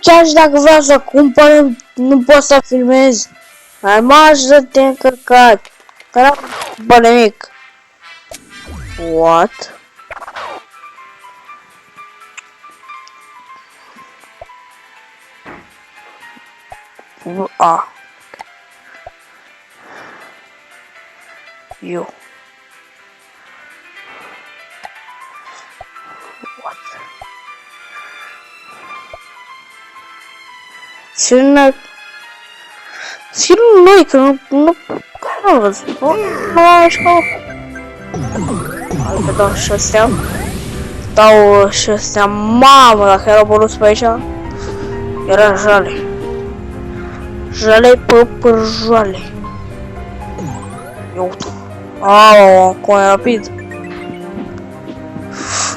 chiar și dacă vreau să cumpăr, nu pot să filmez. Mai marș de te încărcat. Că n-am cumpăr nimic. What? A. Eu. What? Sirena. Sirena noi, că nu văd. Nu așa. Hai dau și astea. Dau și astea. Mamă, dacă erau bonus pe aici, era jale. Jale pe părjoale. Eu. Aaa, cum e rapid.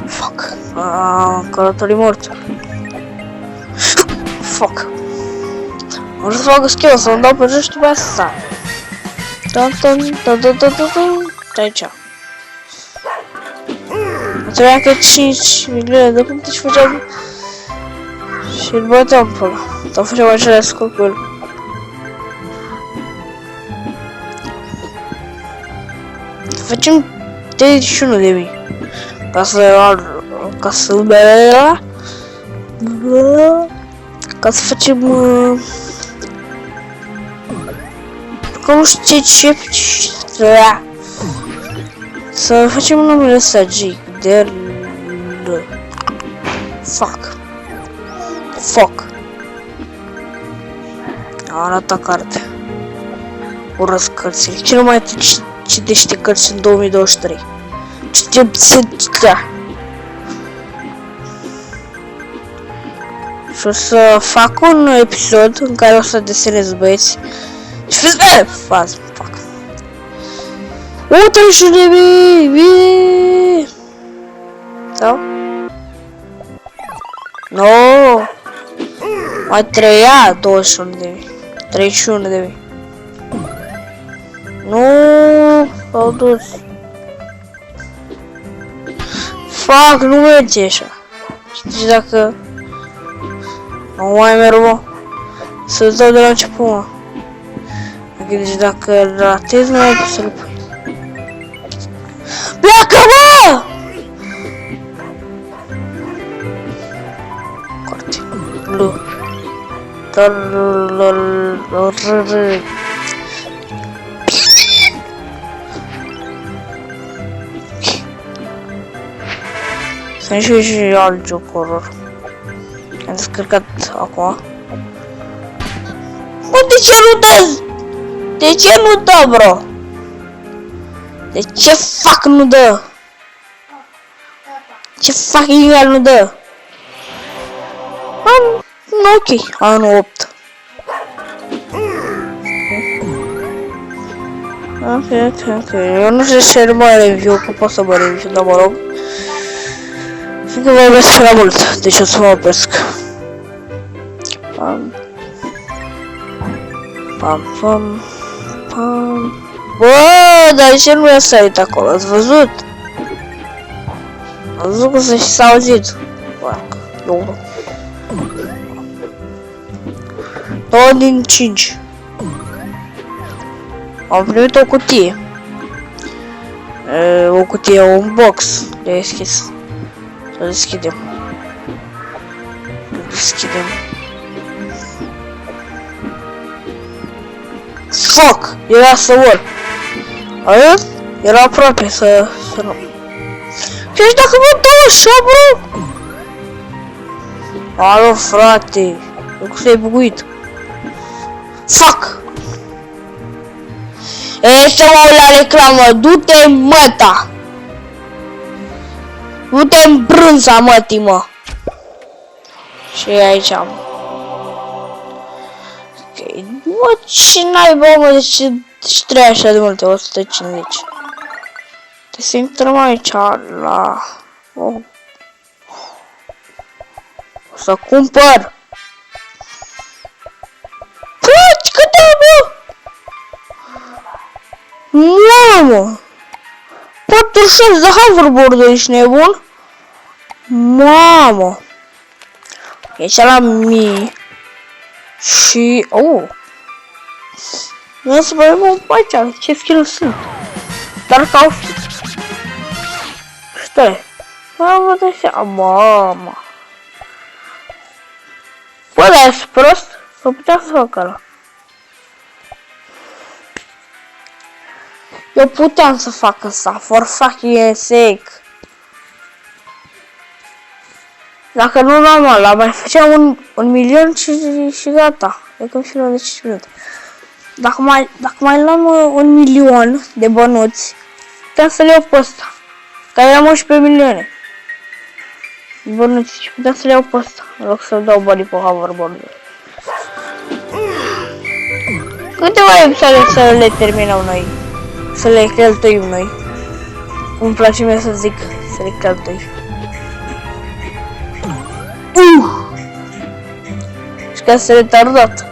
Fuck. Călătorii morți. Fuck. Am vrut să fac o skill, să-mi dau pe jos și după aia să sar. Aici. Îmi trebuia că 5 milioane de puncte și făceam... Și îl băteam pe ăla. Sau făceam același scor cu el. Facem 31.000 ca să facem că nu știu ce să facem numele ăsta G de fuck arată carte urăsc cărțile. Cine mai citește cărți în 2023? Și o să fac un episod în care o să desenez băieți. Și fiți fază, fac. 31.000! Sau? No! Mai treia 21.000. 31.000. Nu, s-au dus. Fac, nu merge așa. Știi dacă... Nu mai merg, mă. Să-ți dau de la început, mă. Deci dacă ratez, nu mai pot să-l pui. Pleacă, mă! Corte. Lu. Sunt și alt joc horror. Am descărcat acum. Bă, de ce nu dă? De ce nu dă, bro? De ce fac nu dă? Ce fac el nu dă? Ok, anul 8. Ok. Eu nu știu ce mă review, că pot să mă review, dar mă rog. Fiindcă vorbesc prea mult, deci o să mă opresc. Pam. Bă, dar ce nu i-a sărit acolo? Ați văzut? Ați văzut că s-a auzit? Eu. 2 din 5. Am primit o cutie. O cutie, un box de deschis. Să deschidem. Fuck! Era să urc. Auzi? Era aproape să nu. Și dacă mă dau așa, bro? Alo, frate. Nu că s-ai buguit. Fuck! E să mă uit la reclamă. Du-te, măta! Du-te în brânza, mătii, mă! Și aici am. Ok, mă, ce naiba, mă, de ce trebuie așa de multe? 150. Trebuie să intrăm aici la... O să cumpăr! Păi, câte, bă? Mamă! 46 de hoverboard, ești nebun? Mamă! Ieși la mii. Și... Oh! Nu să vedem aici ce skill-uri sunt. Dar ca au fi. Stai. Mă văd așa. Mamă. Bă, dar ești prost? Să putea să fac ăla. Eu puteam să fac asta, for fucking sake. Dacă nu normal, la mai făceam un milion și gata. E cum și de 5 minute. Dacă mai luam un milion de bănuți, puteam să le iau pe ăsta. Că eram 11 milioane. Bănuți și puteam să le iau pe ăsta, în loc să dau banii pe hoverboard. Câte mai episoade să le terminăm noi? Să le cheltuim noi. Îmi place mie să zic, să le cheltuim. Și că s-a retardat.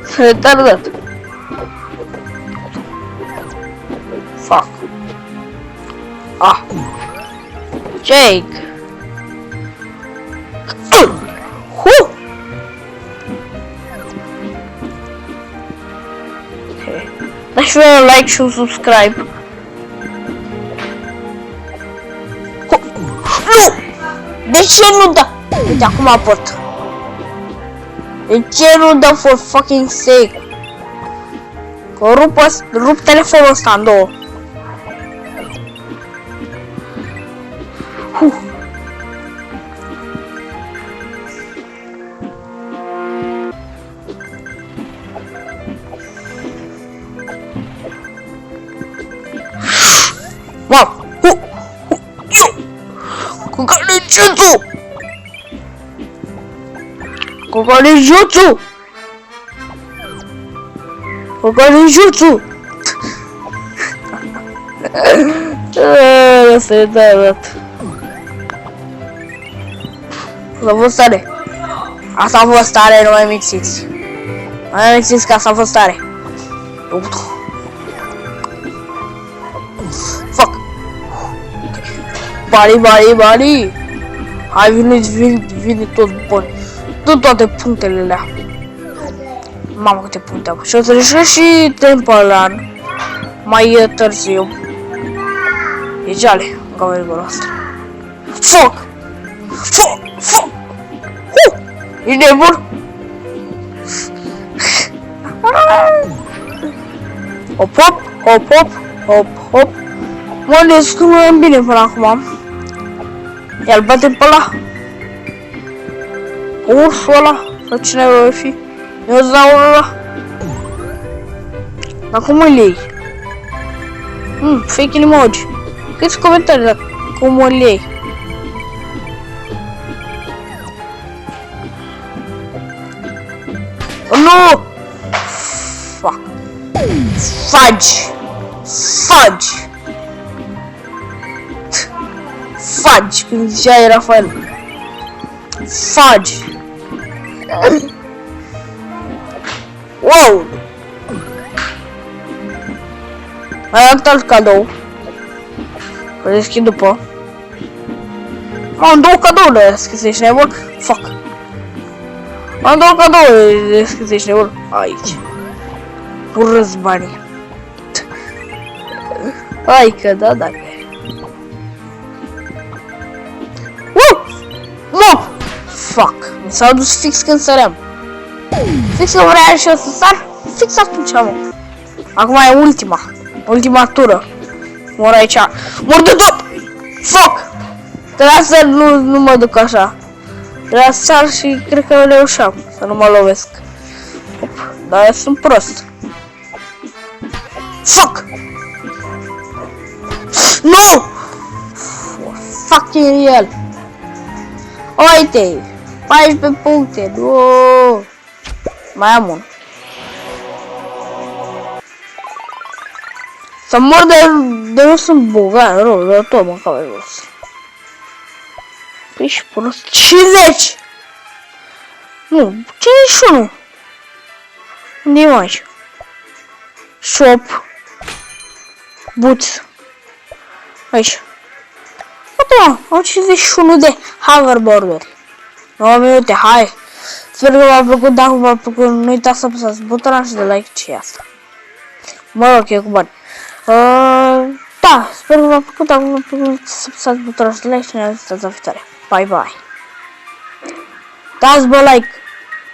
S-a retardat. Fuck. Ah. Jake. Dați un like și un subscribe. Nu! De ce nu dă? Uite, acum pot. De ce nu dă, for fucking sake? Că rup telefonul ăsta în două. Wow! Kukane jutsu! Kukane jutsu! Kukane jutsu! Asta e dat. A fost tare. Asta a fost tare, nu mai mixiți. Mai mixiți că asta a fost tare. Fuck! Bari! Hai, vine tot bun. Du toate punctele alea. Mamă, câte puncte am. Și o să reșesc și Temple Run mai târziu. E jale, în camerul ăsta. Fuck! E nebun? Hop. Mă descurcăm bine până acum. Ia-l batem pe ăla. Ursul ăla. Sau cine va fi? Dinozaurul ăla. Dar cum îl iei? Fake emoji. Câți comentarii dacă cum îl iei? Nu! Fuck. Fudge, când zicea era Rafael. Fudge. Wow! Mai am alt cadou. Că deschid după. Am două cadouri deschis, ești nebun? Fuck. Am două cadouri deschis, ești nebun? Aici. Urăsc banii. Hai că da, dacă no! Fuck! Mi s-a dus fix când săream. Fix când vreau și eu să sar, fix atunci, mă. Acum e ultima tură. Mor aici. Mor de tot! Fuck! Trebuia să nu mă duc așa. Trebuia să sar și cred că reușeam să nu mă lovesc. Dar eu sunt prost. Fuck! No! Fucking real! Uite! 14 puncte! No! Mai am un. Să mor de nu sunt bogat, rău, de tot mă caut jos. Păi și prost. 50! Nu, 51! Unde e aici? Shop. Boots. Aici. Gata, am 51 de hoverboard-uri. 9 minute, hai! Sper că v-a plăcut, dacă v-a plăcut, nu uitați să apăsați butonul și de like și asta. Mă rog, e cu bani. Da, sper că v-a plăcut, dacă v-a plăcut, să apăsați butonul și de like și ne vedem data viitoare. Bye, bye! Dați bă like!